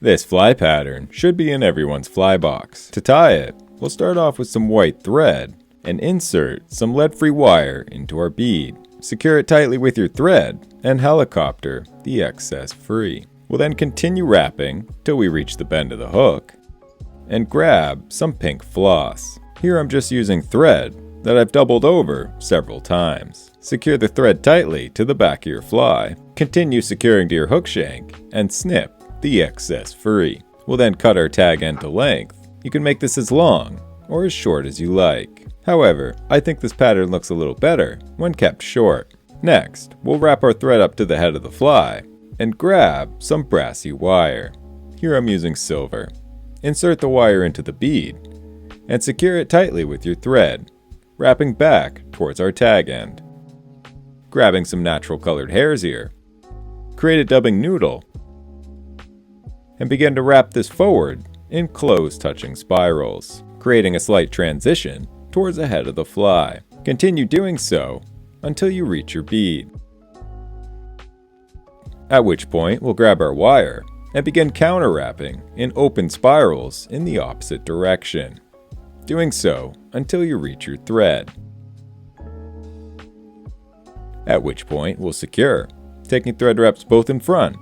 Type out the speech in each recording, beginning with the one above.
This fly pattern should be in everyone's fly box. To tie it, we'll start off with some white thread and insert some lead-free wire into our bead. Secure it tightly with your thread and helicopter the excess free. We'll then continue wrapping till we reach the bend of the hook and grab some pink floss. Here I'm just using thread that I've doubled over several times. Secure the thread tightly to the back of your fly. Continue securing to your hook shank and snip the excess free. We'll then cut our tag end to length. You can make this as long or as short as you like. However, I think this pattern looks a little better when kept short. Next, we'll wrap our thread up to the head of the fly and grab some brassy wire. Here I'm using silver. Insert the wire into the bead and secure it tightly with your thread, wrapping back towards our tag end. Grabbing some natural colored hairs here, create a dubbing noodle and begin to wrap this forward in close touching spirals, creating a slight transition towards the head of the fly. Continue doing so until you reach your bead. At which point we'll grab our wire and begin counter wrapping in open spirals in the opposite direction. Doing so until you reach your thread. At which point we'll secure, taking thread wraps both in front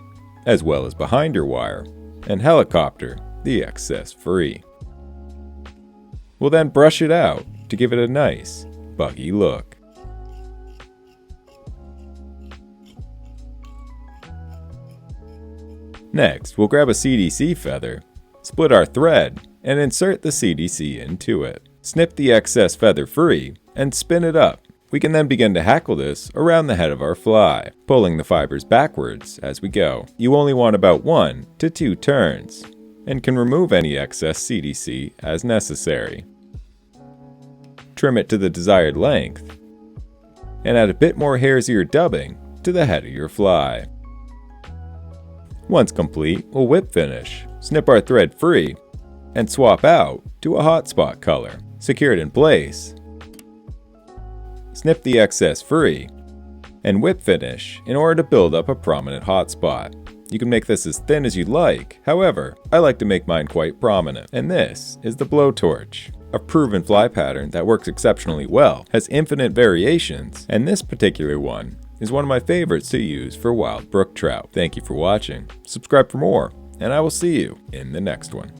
as well as behind your wire, and helicopter the excess free. We'll then brush it out to give it a nice, buggy look. Next, we'll grab a CDC feather, split our thread, and insert the CDC into it. Snip the excess feather free and spin it up. We can then begin to hackle this around the head of our fly, pulling the fibers backwards as we go. You only want about 1 to 2 turns, and can remove any excess CDC as necessary. Trim it to the desired length, and add a bit more hairsier dubbing to the head of your fly. Once complete, we'll whip finish, snip our thread free, and swap out to a hotspot color. Secure it in place, snip the excess free, and whip finish in order to build up a prominent hotspot. You can make this as thin as you'd like, however, I like to make mine quite prominent. And this is the blowtorch, a proven fly pattern that works exceptionally well, has infinite variations, and this particular one is one of my favorites to use for wild brook trout. Thank you for watching, subscribe for more, and I will see you in the next one.